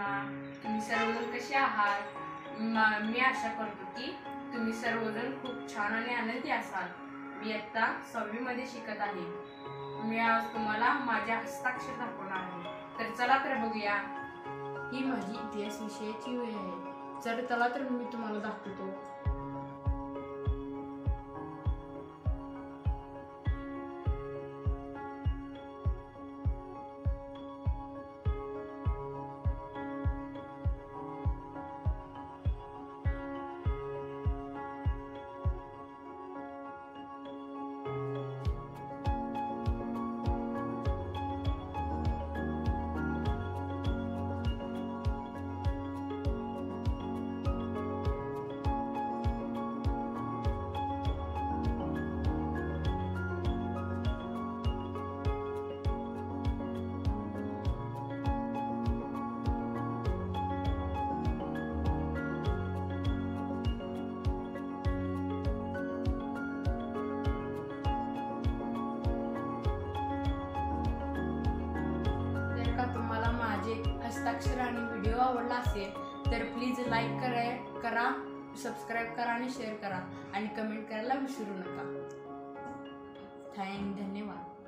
सर्वांना. तुम्ही सर्वजण कसे आहात? मी आशा करतो की तुम्ही सर्वजण खूप छान आणि आनंदी असाल. मी इयत्ता 6वी मध्ये शिकत आहे. मी आज तुम्हाला माझ्या हस्ताक्षर दाखवणार आहे. तर चला तर बघूया. ही माझी इतिहास विषयाची वही आहे. चला तर मी तुम्हाला दाखवतो. तुम्हाला माझे हस्ताक्षर आणि व्हिडिओ आवडला असेल तर प्लीज लाईक करा, सबस्क्राईब करा आणि शेअर करा आणि कमेंट करायला विसरू नका. धन्यवाद.